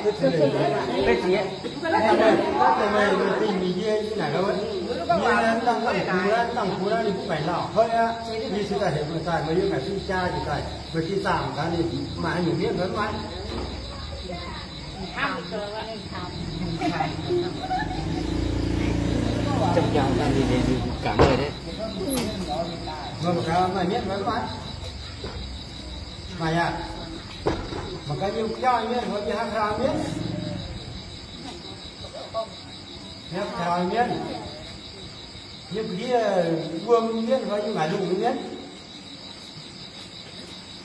cái gì ấy tìm gì như này đâu ấy đang cú đó thì cũng phải lỏ thôi á như sự tại hiện tại mới như ngày sinh cha thì tại với khi giảm cái này mà nhiều biết vẫn mãi trong giàu làm gì để cả người đấy mà cái mà biết vẫn mãi mà à mà cái nhiều cho biết với cái hát ra biết nhớ theo biết nhưng cái vương biết với những ngày lùng biết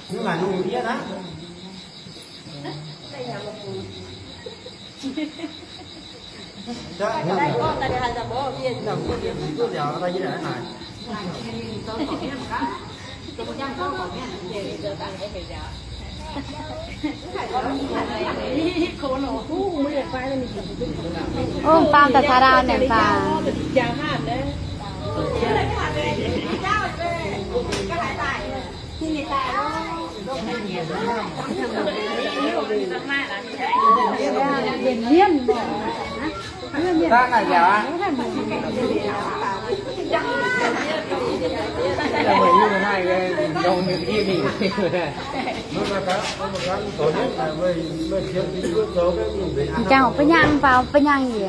những ngày lùng biết á đó đây con ta đi hai trăm bố viên làm cái gì cứ giờ ta như thế này ô pam ta thà ra nè pha ta là giàu là bởi như thế này dòng những kia mình chào phải nhang gì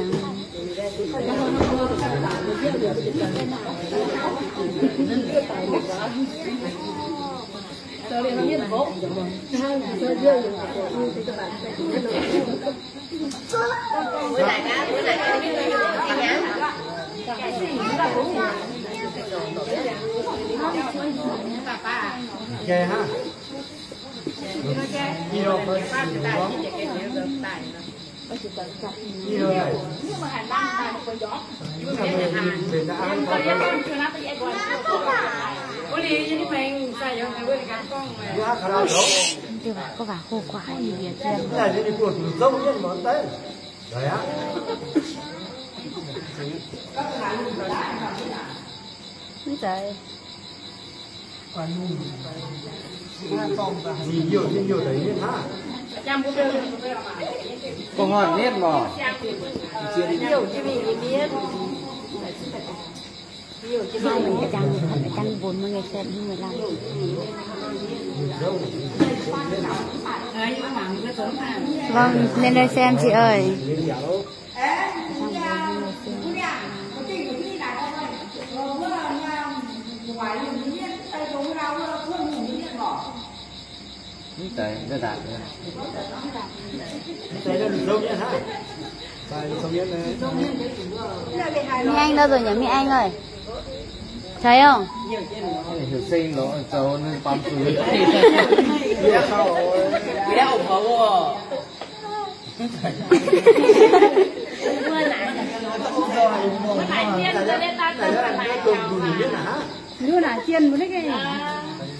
kệ ha đi đâu phải đi đâu này có vả khô quá gì vậy cái này thì cuộc giống như món đấy đấy á bây giờ gì nhiều đấy ha con hỏi biết mà nhiều chứ mình biết hai mình phải chăng 40 người xem như 15 vâng lên đây xem chị ơi đấy rất đạt đây là giống như ha đây giống như này Mỹ Anh đâu rồi nhỉ Mỹ Anh ơi thấy không hiểu sinh nó cháu nên bám chú Bé ủng hộ như là chiên một cái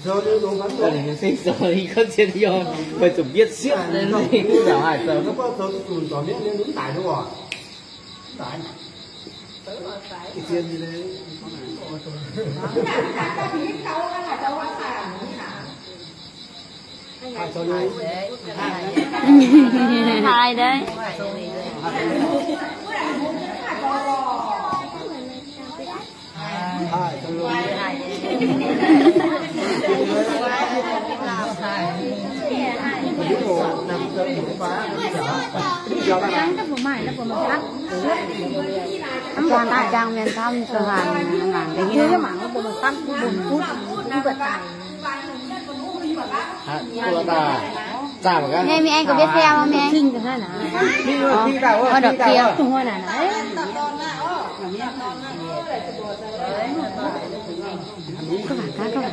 rồi đi đúng lắm đây là hiểu sinh rồi không chết vô phải chụp viết xiết lên gì bảo hải tờ nó có tôi tụi tỏ biết nên đúng tải đúng không tải cái chiên gì đấy hai đấy toàn ta trang miền thăm sờ hàng làm cái gì đó mà nó bồn thăm bồn phút như vậy cô ta chả một cái nghe mi anh có biết xem không mi anh đi ở đợt kia thôi này đấy có phải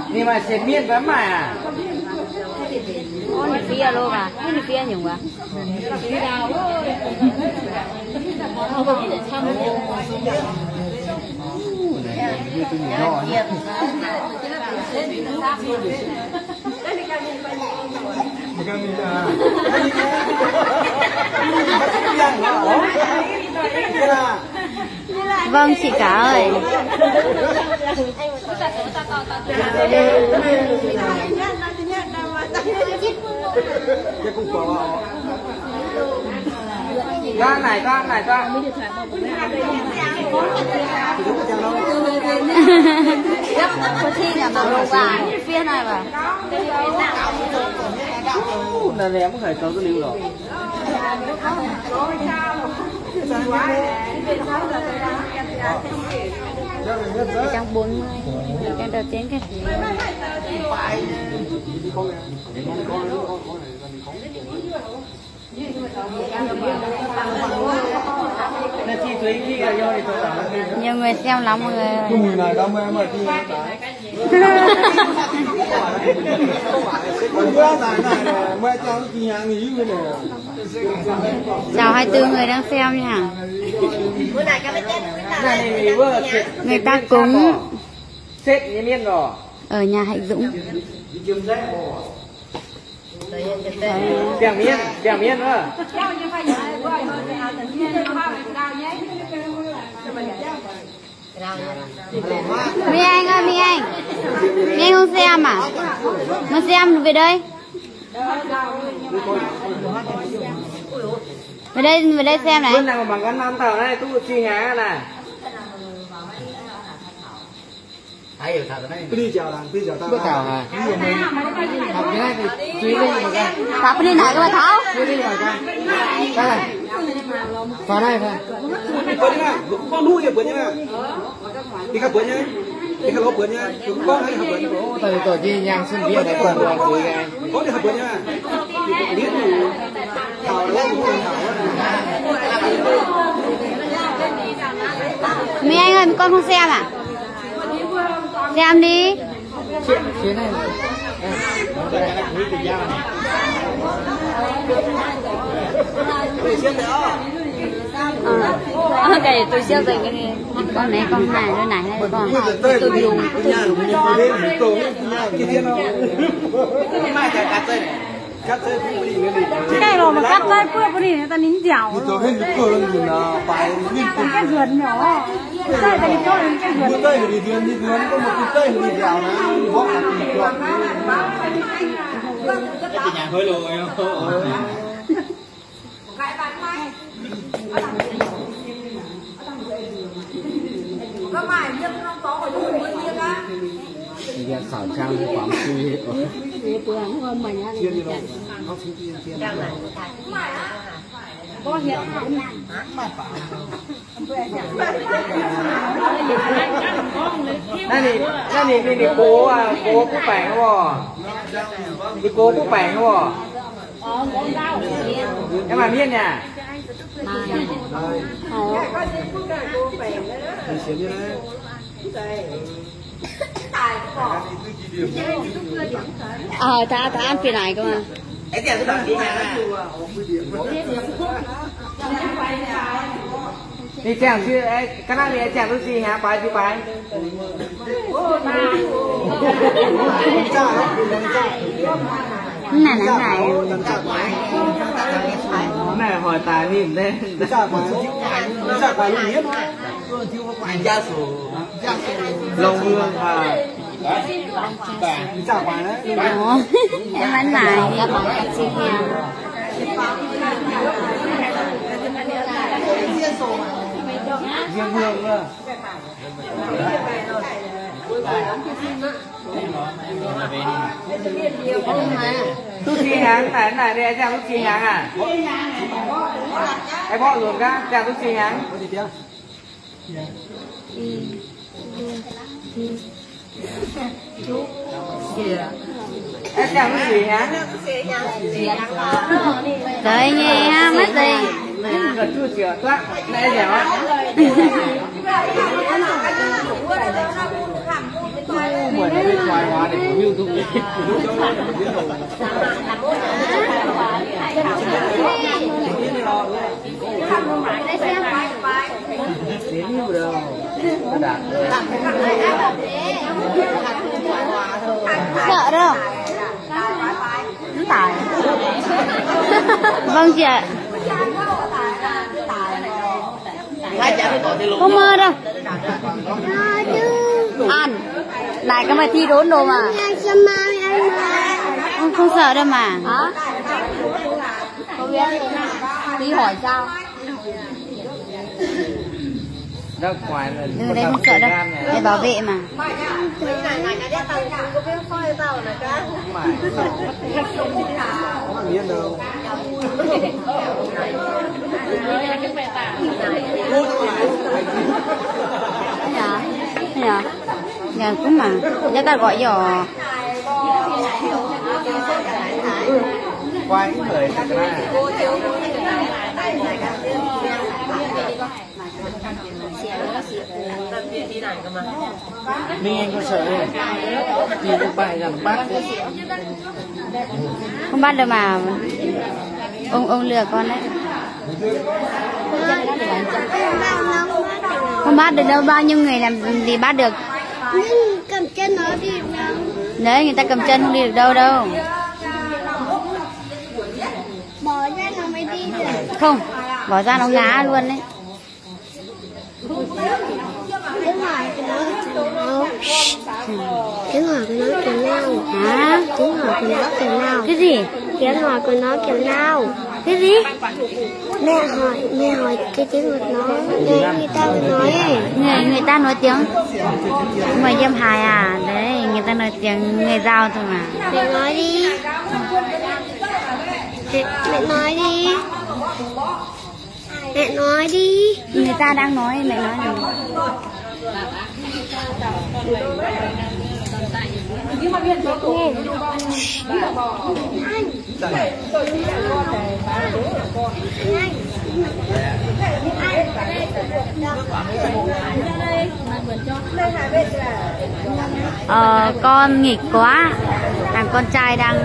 nhưng mà sẽ miên lắm mà ôi phía luôn à cái phía nhiều quá vâng chị cả ơi cái cũng có con này con có thi nhà mà đồ vàng phía này mà là em có thể có cái liều rồi trong 40 cái đầu tiên cái nhiều người xem lắm mọi người ơi. mùi này đâu mà thì chào 24 người đang xem nha. Người ta cúng xếp như miên rồi ở nhà Hạnh Dũng. Chèo miên nữa. Mi Anh ơi, Mi Anh không xem à? Mà xem về đây. Về đây xem này. Bên này mà bằng con năm tàu này, tôi chi nhá này. đi chào làng đi chào Bước chào hả? Học cái này thì truy lên một cái. Thảo đi nào cơ mà Thảo? Truy lên một cái. Đây này. Vào đây thôi. con nuôi được bữa nhá đi khắp bữa nhá đi khắp bữa nhá con đi khắp bữa Từ tổ chi nhang xuân viên này còn được gì cái có đi khắp bữa nhá biết thảo đấy Mi Anh ơi, con không xem à? Xem đi. Chuyến này. Cái tôi siêu tình cái này. Con này con này đôi này hay con tôi dùng cái rồi mà cắt tay bữa đi người ta nín dẻo tôi hết cái cơ lên rồi là phải liên tục cái vườn nhỏ cái này cho cái vườn cây thì vườn có một cái cây thì dẻo này bóc là kỳ loạn Cái nhà hơi lùi không? Bây giờ xảo trang thì quảng suy hết rồi. Đây này cố cố bảng không bỏ. Đi cố bảng không bỏ. Em mà miên nha. ta ăn phía này cơ mà. Đi chèo chứ cái này đi chèo gì hả bài chứ bài. Này Này hỏi tài nhìn đây. Lông hương à. Ủa, em ăn này chị Hiền. Riêng hương nữa. Tú chi háng này đây chàng tú chi háng à? Ai bỏ luôn cả chàng tú chi háng. Em chàng tú chi háng. Đấy nghe ha, mất gì? Rồi chưa chữa toát, nãy dẻo á. Mời nó bên ngoài hóa để có view tụi Đến nhiều đâu. Sợ đâu? Tải. Vâng chị ạ. Không mơ đâu. Ăn. Lại cái mà thi đốn đồ mà. Không sợ đâu mà. Tí hỏi sao? Ra ngoài là Ừ, đây không sợ đâu, để bảo vệ mà. Miếng đâu. Thế nhở? Nhà cũng mà, chắc ta gọi giò. quay cái người cái này mình anh có sợ không? Thì được bài rằng bắt Không bắt được mà ông lừa con đấy. Không bắt được đâu, bao nhiêu người làm gì bắt được. Cầm chân nó đi đâu. Đấy, người ta cầm chân không đi được đâu đâu. Bỏ ra nó mới đi được. Không, bỏ ra nó ngã luôn đấy. Tiếng hỏi của nó kiểu nào? Tiếng hỏi của nó kiểu nào? Hả? Tiếng hỏi của nó kiểu nào? Cái gì? Tiếng hỏi của nó kiểu nào? Cái gì? Mẹ hỏi cái tiếng của nó. Người ta nói ấy. Người ta nói tiếng ngoài dâm hài à? Đấy, người ta nói tiếng người Dao thôi mà. Mẹ nói đi. Mẹ nói đi. Mẹ nói đi. Người ta đang nói, mẹ nói này. Con nghịch quá. Thằng con trai đang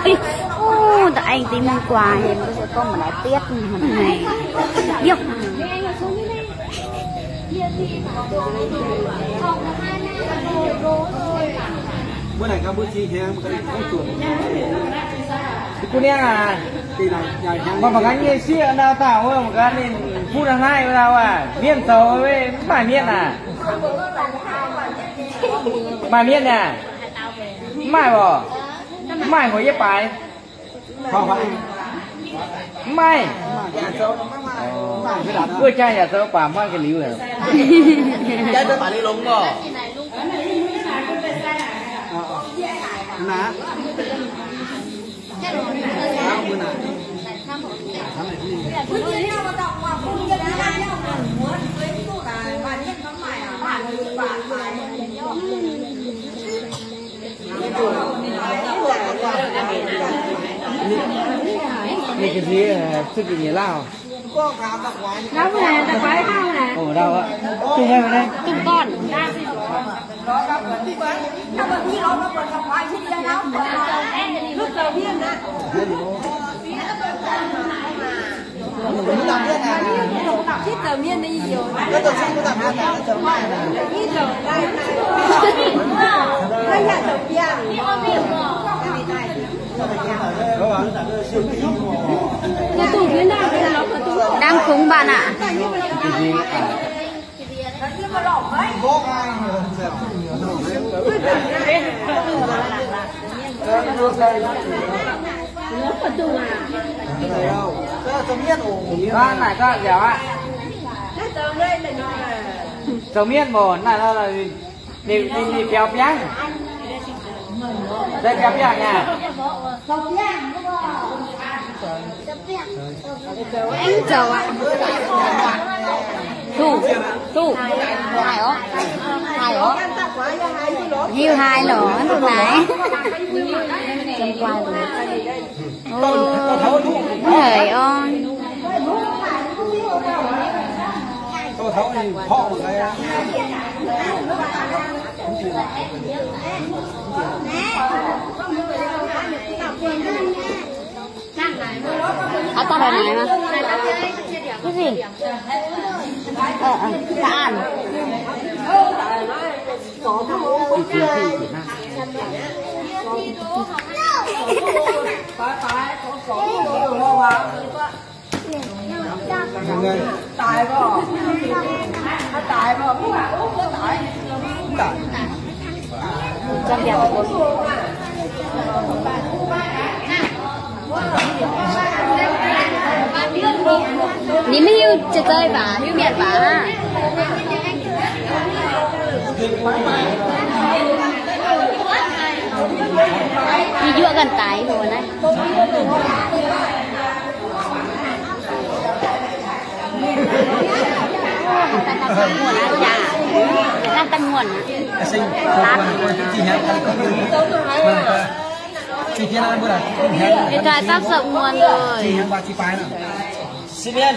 nghịch. Tại anh tí mong quà thì bây giờ con mà nói tiếc này. Dốc. Bữa này Campuchia thì em không chuẩn. cô nè à Thì này dài hàng. mà phải nghe xưa đào tạo không cái nên phu đằng hai nào à miên sầu với bài miên à bài miên nè mai bỏ mai của dép bài Không phải. mai ưa trai nhà sơ quả mang cái liu này Chơi tôi phải đi lúng rồi. Ná. Bữa nào.นี่cái gì sức gì nhỉ lao Đâu nè, ta quái không nè. ở đâu ạ chung em đây Từng con. Chết tờ miên đi nhiều. Nó tờ xong nó tầm miên này, nó tờ mai này. Ít rồi, đây này. Đây là tờ miên. Nhà tủ miên nào bây giờ nó tủ. Đang cúng bạn ạ. cái gì con này con dẻo ạ sầu miên bò này là đi kéo piang đây kéo piang nha Anh chào ạ. Thu hai ó hiu hai lỗ từ nãy trong quay rồi trời ơi Tôi thấu thì họ một cái. ta đòi này mà cái gì ta ăn trong nhà นี่ไม่หิวจะเจอป่ะหิวเมียนป่ะมียั่วกันตายหัวนะตั้งหัวนะจ้าตั้งหัวนะsinh chị hẹn chị kia là bữa nào cái trái tác sợ nguồn rồi chị hẹn ba chị phái nào xin yên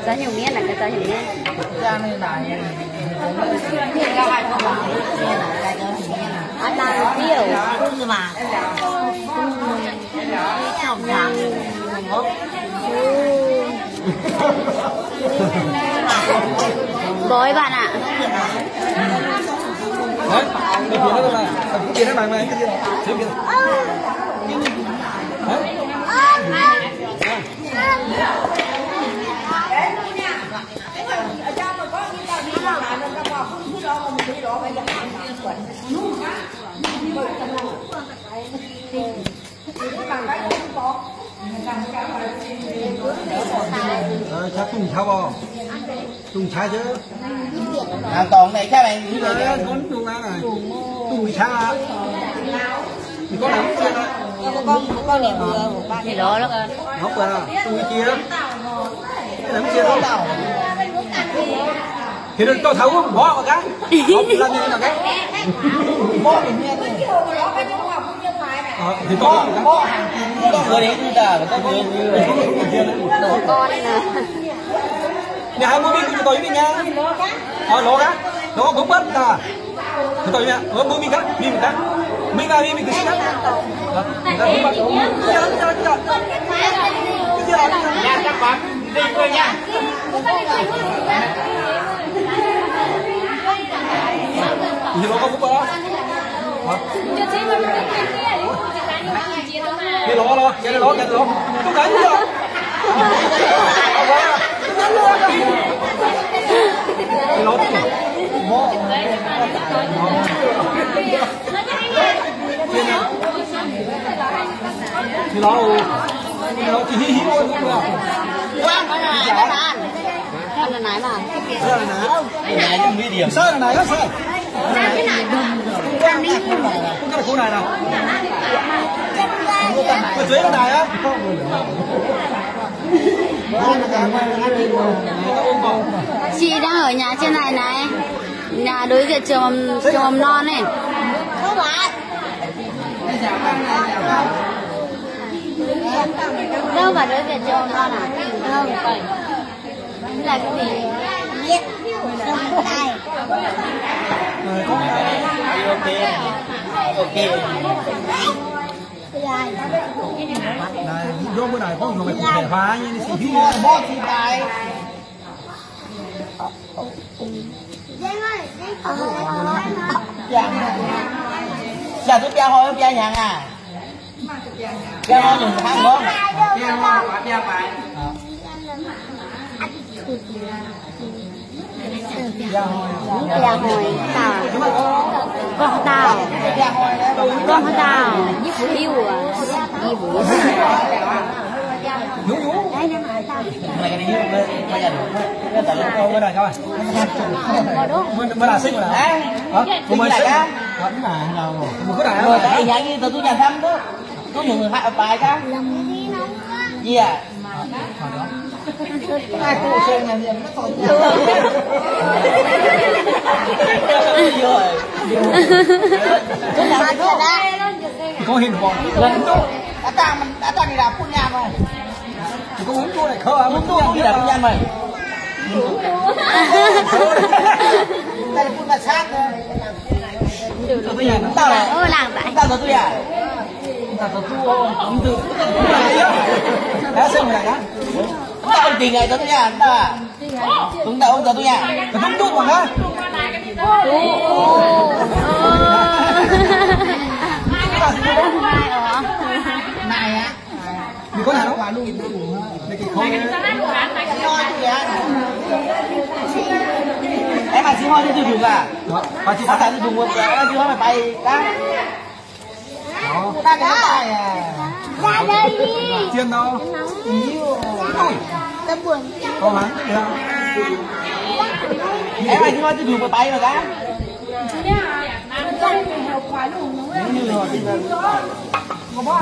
giá nhiều miếng là cái giá nhiều miếng ra này này ăn nào tiêu nhưng mà chồng làm bói bạn ạ đấy cái kia nó là cái kia nó bằng này cái kia chắc tung tháo bò tung trái chứ hàng tòn này các bạn như đấy vậy con tung ăn này tung trái thì có làm chuyện đấy con này vừa thì đó đó học là tung chia làm chia đó tao thì đừng cho thấu bỏ vào cái không làm như thế nào cái bó thì nghe thì to có người đến như ta có người như con này nè nhà hai mươi mình tôi với nha lỗ đó lỗ cũng bất ta thì tôi nha mới mình cắt mình là mình cứ xí cắt nhà các bạn đi thôi nha thì nó có cũng đó cái lỗ cái lỗ tôi cái gì đó cái lỗ thì nó chỉ hí thôi đúng không? con là nái mà này những nguy điểm sao này đó sao? Cái khu này nào? Cái dưới cái này á? chị đang ở nhà trên này này nhà đối diện trường mầm non này đâu mà đối diện trường mầm non à không phải là cái gì ok này vô cái này có người cụ thể hóa như thế thì bó thì tài dạ tôi bia thôi bia nhàng à bia thôi dùng tháng không bia hoa quả bia phải bia hồi tàu con tàu yêu à yêu này cái này bây giờ cái tờ lông bên này coi bên này xinh rồi nè mới xinh vẫn là nào một cái này rồi tại nhà như tôi nhà thăm đó có nhiều người hạ bài cá gì à ai cụ xem này nó còn có hình bò lần đã ta đi làm phun nhà rồi thì có muốn mua này khờ muốn mua đi làm phun nhà mày đây là phun nhà sát tao là làng tại tao là tôi à tao là tôi không được đã xem này á tao tiền này tôi nhà ta chúng ta ông tôi nhà đúng đúng rồi đó này á thì có nào nó luôn đây cái khối chứ hoa chưa dùng à bà chị sao chưa dùng một cái chứ hoa mày bay cá ta cá Ra đây đi. chiên đâu Tao buồn. có hắn em mày chứ hoa chưa dùng mày bay mà cá như rồi có bó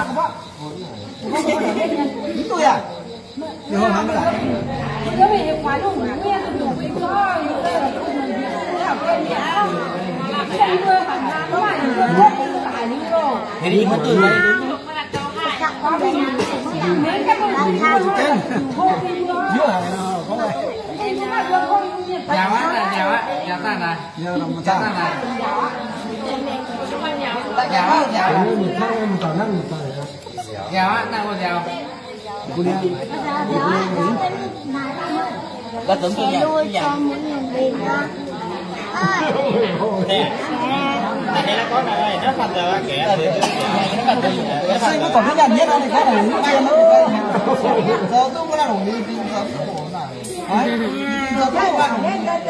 tôi à thì hôm hắn mới lại Cái này hiệu quả luôn, nghe tôi đủ cái cho những cái là không mình làm cái gì á. Cái người hàng năm nó lại người rất là tài lý rồi. thì đi mất từ đấy Có đi mấy cái con thao trên giữa này có này giàu á giàu ta này giờ làm một ta giàu á giàu mình thăng mình tỏ năng mình tỏ giàu á nào có giàu cô đi ta tưởng tôi giàu tôi giàu này nó có này nó phần rồi kẻ xây có còn cái nhà biết đâu thì khác này chiên nó giờ tôi có đang ngủ đi giờ tôi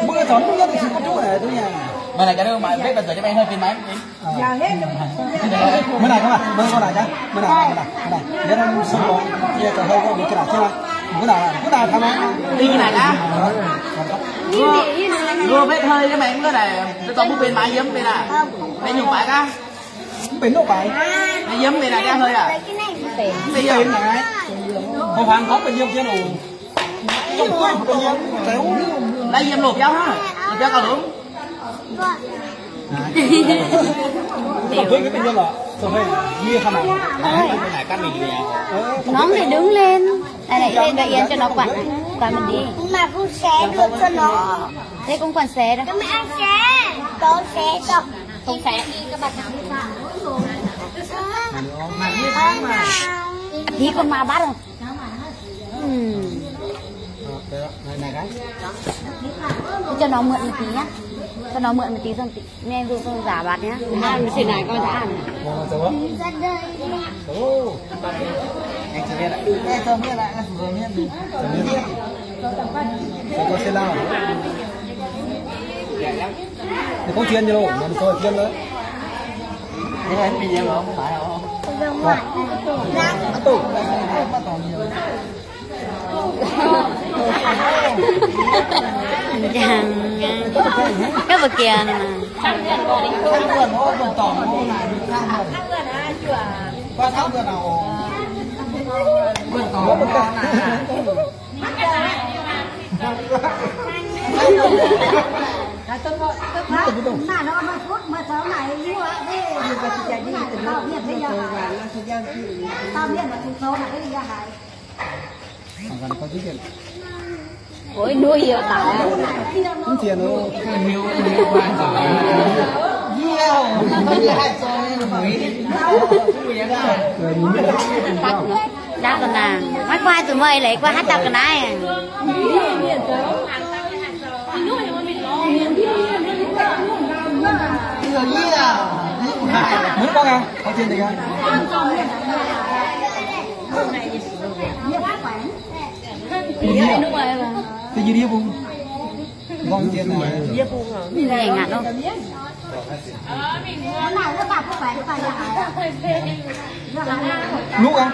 mưa gió nó nhất thì chỉ có chỗ này tôi nhà mà này cái đâu mà biết bây giờ cho em hơi phiền máy mới này các bạn mới con này nhá mới này giờ đang sung rồi giờ cả hơi có bị cái nào chưa cái nào tham ăn đi cái này đã vừa biết hơi cái mày cái này tôi toàn muốn bên máy giấm bên này bên dùng phải cá bên đâu phải máy giấm bên này ra hơi à bên này không phải có bên giấm chứ đâu trong quê bên giấm kéo lấy giấm luộc cháu ha luộc cháu cao đúng tôi cái bên giấm là tôi phải nghe tham ăn cái này cắt mình đi Nón thì đứng lên. Đây này, đây yên cho nó quặn này. Quặn mình đi. Mà không xé được cho nó. Đây cũng quặn xé đâu. Các mẹ ăn xé. Có xé không? Không xé. Các bạn nào Thì con ma bắt rồi. này cái Cho nó mượn một tí nhá. Cho nó mượn một tí xong nghe em dùng giả bạt nhá. Ăn xì này coi đã ăn. ra đây. anh chỉ biết lại em cho biết lại rồi biết có xe lao thì có chiên đâu mà tôi chiên nữa thế anh bây giờ không phải không Ra ngoài. Ra. tủ Cái vật kia này mà. sang vườn thôi vườn tỏi thôi lại được sang vườn qua sang vườn nào vườn tỏi vườn con này Mà nó mà thuốc mà cháu này mua đi tao biết bây giờ tao biết mà số là cái gì ra hại có chứ tiền Ôi nuôi nhiều tỏi. không tiền đâu nhiều quan trọng nhiều hai rồi Đáp con nào. Mắt qua tụi mày lấy qua hát đọc cái này. muốn con à có tiền gì không cái gì đi vùng con tiền này Này ngạt không? nào nó bạc có phải là lũ không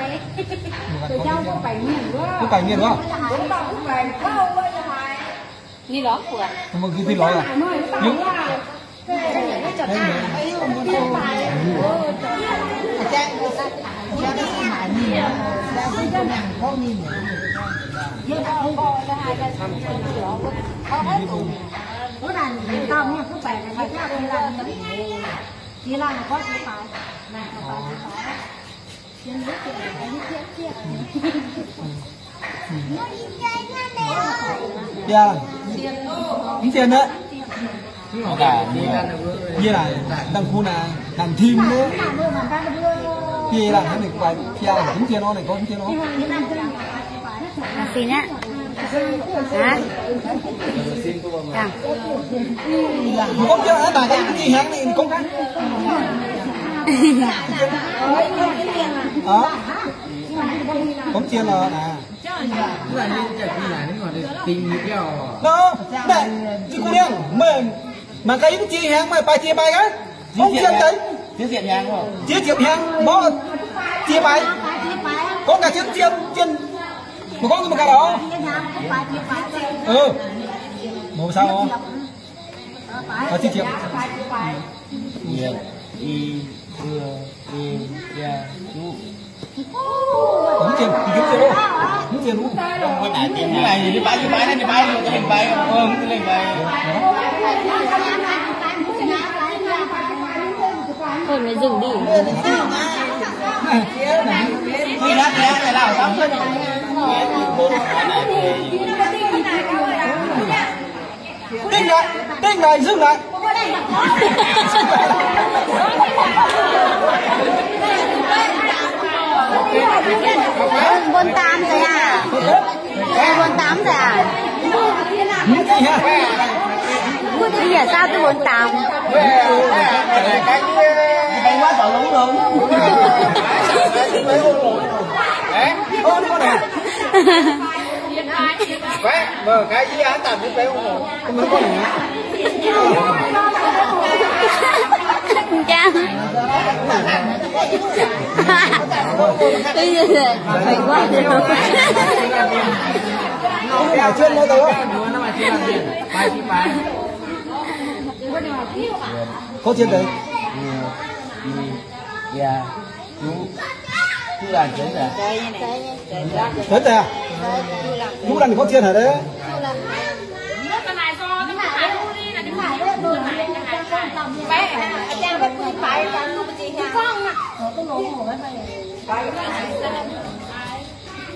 có cảnh nghiền đúng không Đi đó của. mà cái gì nói à những bữa này tao nghe cứ phải là chỉ là có chỉ phải dạ những tiền nữa cả như là đăng khu là làm thêm nữa kia là cái này quay kia là tính tiền nó này có tính tiền nó Làm xin á. Hả? À. không chưa hả bà cái gì hả này không cái không tiền là cái này như cái này nó còn tình yêu đó đây chị cô điên mềm mà cái nó chia hàng mà bài chia bài á không chia đấy chia diện hàng không chia hàng bó chia bài có cả chia mà có cái đó một sao không có chia không tiền thì kiếm tiền luôn kiếm tiền luôn con này tiền cái này thì bay này thì bay cái lên bay cái lên bay thôi mày dừng đi khi lát này nào xong Tinh lại dừng lại buôn tam rồi à buôn 8 rồi à bây giờ sao tôi buôn 8 cái quá tội lúng luôn Vậy, mà cái gì anh tạm biết phải không? Không có này. cha bây giờ phải quá cái nào chuyên nữa rồi có chuyên đấy dạ chú làm chính rồi đến đây à chú làm thì có chuyên hả đấy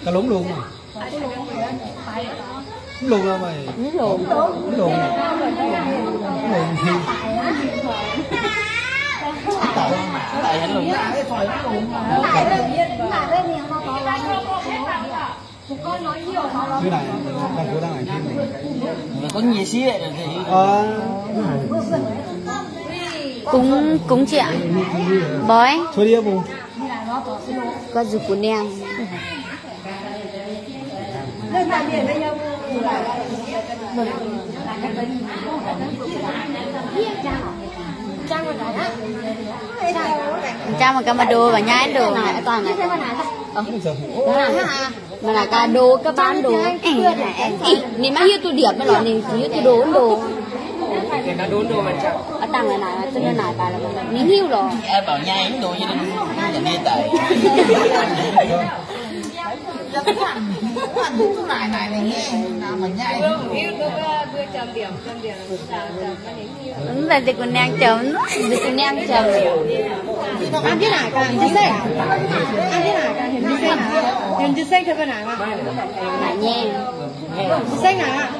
cả lúng luôn mà lúng là mày lúng thì tại hắn lúng như này đang cố đang ảnh phim mình có nhiều xí vậy thì cúng chị ạ bói thôi đi bố có dục của nèng cha mà cầm đồ và nhái đồ này toàn này mà là cả đồ các bán đồ nên mà hiếu tôi điểm mà nó nên hiếu tôi đồ ở tầng này này cho nên này bà là mình hiếu rồi em bảo nhai đồ như thế này tại là dịch con nang chấm dịch con nang chấm ăn thế nào cả hình xinh ăn thế nào cả hình xinh thế bên nào mà nhẹ xinh à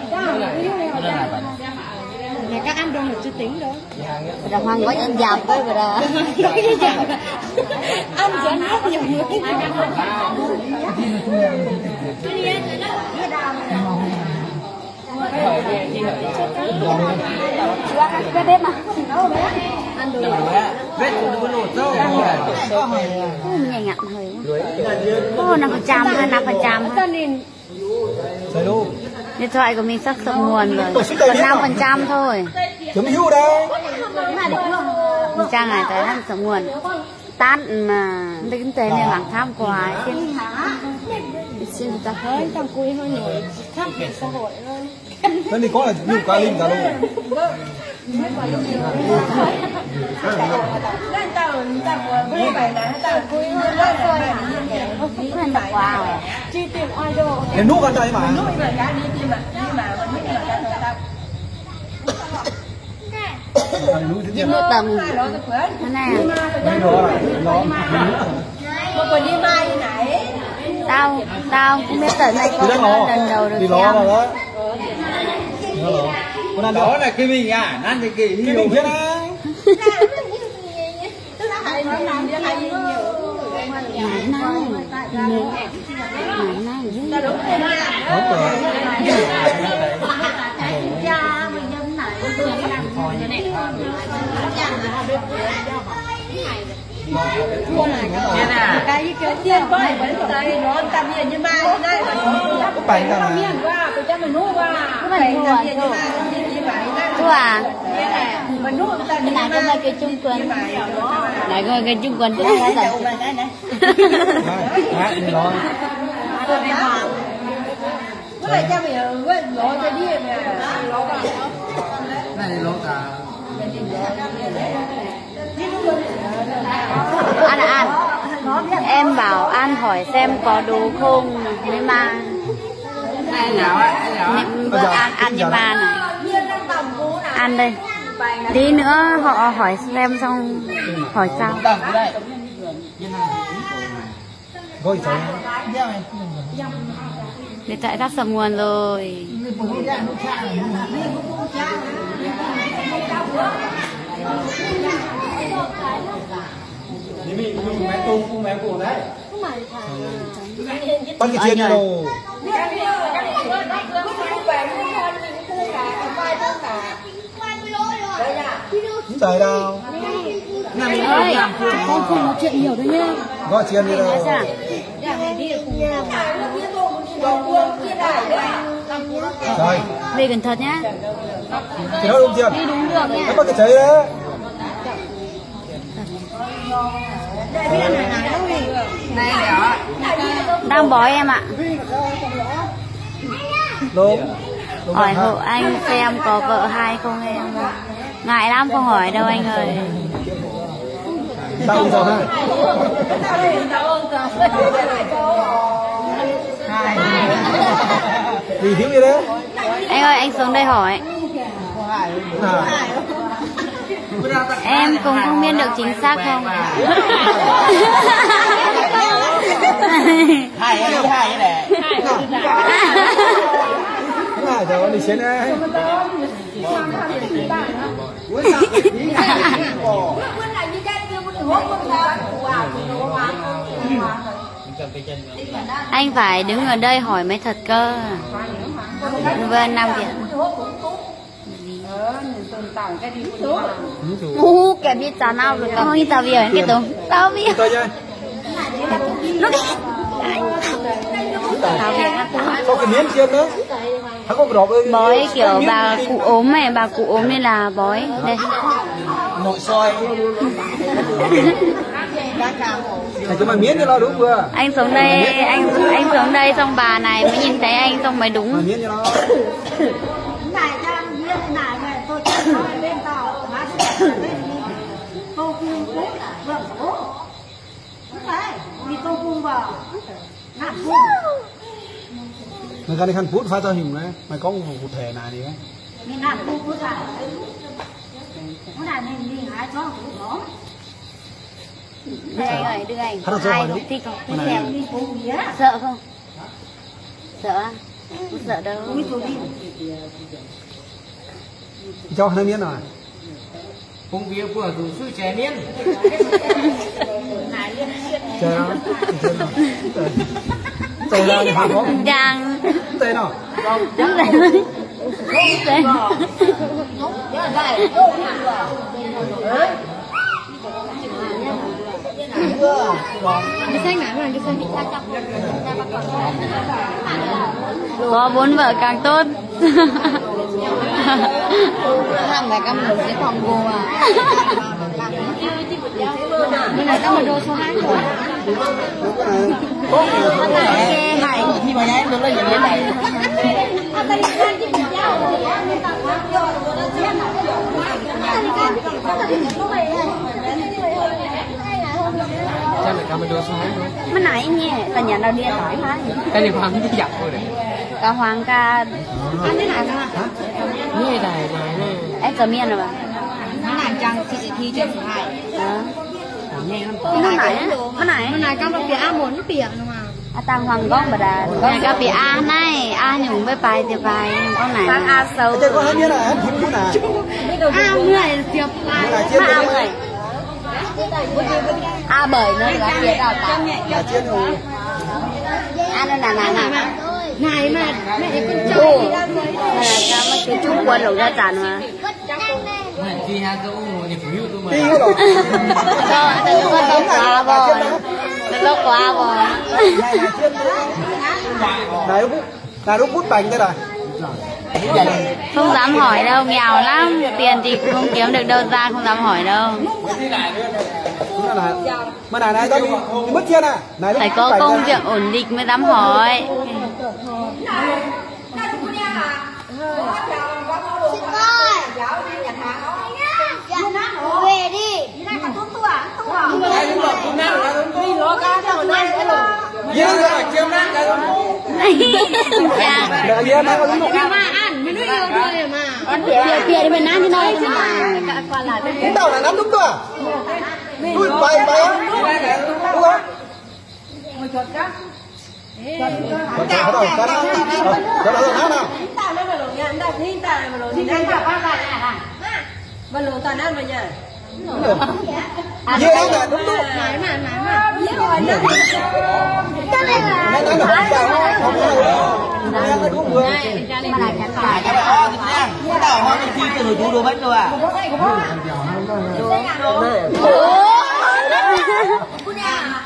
nhà các ăn đông là chưa tính đâu rồi hoàng có ăn dọc với rồi ăn dẫn rất nhiều người cái bếp mà ăn đồ vết của nó nổ sâu nhẹ nhặn hơi ô 5% hay 5% sai đâu điện thoại của mình sắp sập nguồn rồi còn 5% thôi chấm hưu đây trang này tới năm sập nguồn tát mà kinh tế này bằng tham quá xin ta hơi tăng cùi hơi nhiều tham xã hội hơn nên đi có là nhiều cá linh cả luôn để nuốt ăn đây mà nuốt tầm thế này còn đi mai như này tao cũng biết tận này có lần đầu được xem đó là cái mình à ăn thì cái mình biết á cái kêu tiền coi vẫn đây nó tạm biệt như mai như đây có bánh ra mà qua tôi cho mình nuôi qua cái bánh tạm biệt như mai như vậy chú à Này có mấy cái chung quần. Này có cái chung quần cái này là. Đi rồi. Vậy cha bây giờ lỗ cho đi này lỗ cả An em bảo An hỏi xem có đồ không mới mang. Bữa ăn như ba này. Ăn đây. Tí nữa họ hỏi xem xong hỏi sao. Gọi sao? Để chạy rác sầm nguồn rồi. Bắt cái chiên đâu? Trời đâu? Ơi, con không nói chuyện nhiều đâu nha. Gọi chiên đi đâu? Rồi. Về cẩn thận nhá. Cái đó đúng chưa? Đi đúng đường nha. Nó bắt cái cháy đấy. Đang bói em ạ. Đúng. Hỏi hộ anh xem có vợ hay không em. Ngại lắm không hỏi đâu anh ơi. Tao không rồi gì thiếu gì đấy? Anh ơi anh xuống đây hỏi. Em cũng không biết được chính xác không. Hai cái này. Hai giờ đi xem đây. Anh phải đứng ở đây hỏi mới thật cơ. Vâng, Nam Việt. Cái biết sao nào rồi. Không, tao biết cái tụng. Tao biết. Lúc đi. Tao biết có cái miếng chiên nữa. Hắn có cái đọc ơi. Bói kiểu bà cụ ốm này, bà cụ ốm nên là bói. Đây. Nội soi. Thầy cho mày miếng cho nó đúng vừa. Anh xuống đây, anh xuống đây xong bà này mới nhìn thấy anh xong mới đúng. Miếng cho nó. Này cha viên này này tôi lên tàu má tô cung cút vợ bố đấy đi tô cung vào nạp cung Mày cái khăn phút phải tao hình đấy. Mày có một thẻ này đi đấy. mình nạp cung cút vào cái này mình đi hái cho cút nó Đưa anh ơi, đưa anh. Hắn cho Ai hỏi cũng đi. thích không? Cái này. đi phố mía Sợ không? Sợ à? Không sợ đâu. đi phố đi Cho hai miếng rồi. Công việc của dù sư trẻ miên. Chơi nó. Chơi ra thì hả có. Đang. Chơi nào. Đúng rồi. Có 4 vợ càng tốt. Hàng này các mình sẽ phòng gồ à. Bên này các mình đô số 2 rồi. Này thì mà em nó lên như này. Cha mẹ cầm đồ số 2 luôn. Mới nãy nhé, cả nhà nào đi hỏi hả? Cái này hoàng đi dập rồi đấy. Cả hoàng ca. Anh thế nào hả? Như này này. Em cầm miên rồi mà. nó làm chăng chị thi trên số 2 Nghe lắm. Mới nãy các bạn A muốn biển mà tang hoàng gong bà đà. Này các bị A này, A nhung với bài thì bài con này. Tang A sâu. Chơi có hai miếng này, em thiếu phút này. A người tiệp Mà A người. A bởi nữa là kia đào tạo. Là chiên rồi. A nó là này mà mẹ con chơi đi ra mới. Là mấy cái chung quân rồi ra tràn mà. Thì ha dấu thì phụ tôi mà. Đi rồi. Đó, nó lâu quá rồi. Nó lâu quá rồi. Này lúc bút bành thế này. Không dám hỏi đâu, nghèo lắm, tiền thì không kiếm được đâu ra, không dám hỏi đâu. Mà này tao đi mất chưa nè. Phải có công việc ổn định mới dám hỏi. Về đi. Tiền đi mình ăn thì nói Cũng đâu là nắm đúng chưa? Tôi bay bay á. Đúng không?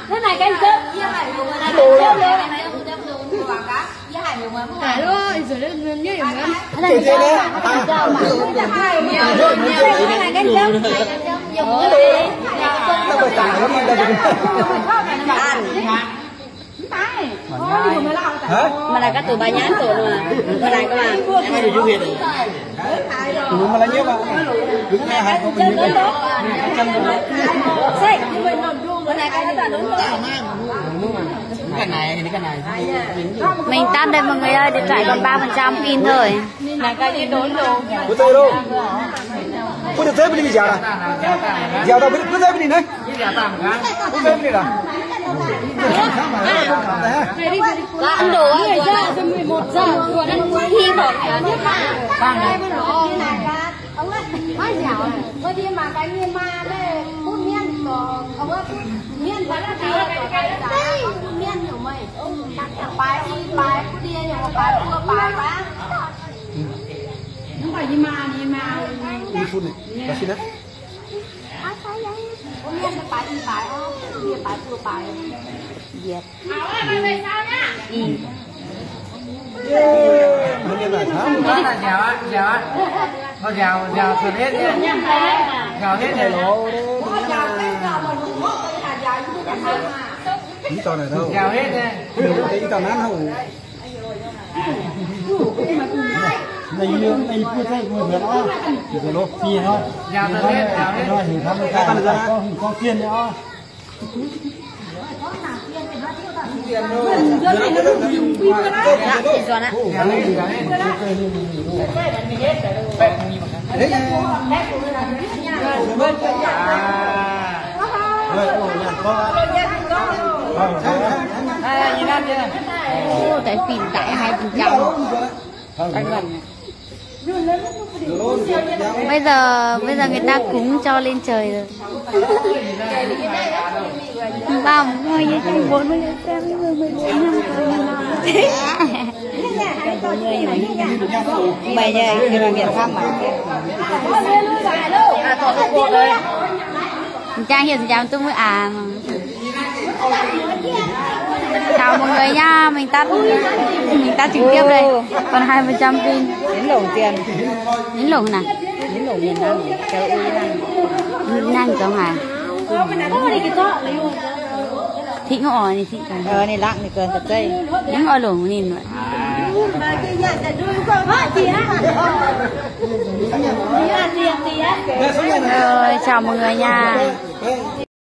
Thế này cái chớp mà là các tụi bà nhán tụi mà này các bạn Hai người chú Việt. Tụi mà là nhiêu mà. Đứng nghe hai con mình như cái này. mình tắt đây mọi người ơi, điện thoại còn 3% pin thôi. này cái gì đốn đồ. Có chơi đâu. Có được thế bên đi già à? Già đâu biết thế bên đi này. Có thế bên đi à? Ăn đồ ăn cho 11 giờ vừa ăn khi bỏ cả nước Cái này ông ấy nói dạo này bởi vì mà cái miên ma đây phút miên ông ấy miên phải là cái miên của mày bài bài phút đi nhưng mà bài vừa bài quá không phải gì mà Đi phun này. Có xin đấy. miên là bài miên bài vừa bài Việt. Giàu thường hết nha. Giàu hết này lỗ. Ý tao này đâu. Giàu hết nha. Ý tao nán không. Này cứ thấy người Việt đó. Được rồi, phi thôi. Giàu thường hết, giàu hết. Rồi thì thăm cái có kiên nữa. Tại pin tại 2%. Bây giờ người ta cúng cho lên trời rồi. 30 với 4 mươi xem bây giờ 14 năm. Bây giờ khi mà nghiệm thăm mà. Trang hiện dám tôi mới mà. Chào mọi người nha, mình tắt trực tiếp đây. Còn 2% pin. Đến lồng tiền. Đến lồng nào? Đến lồng miền Nam. Kéo ui Miền Nam không hả? Thị ngõ này thị còn. này lặng này cần thật dây. Những ngõ lồng nhìn vậy. Rồi, chào mọi người nha.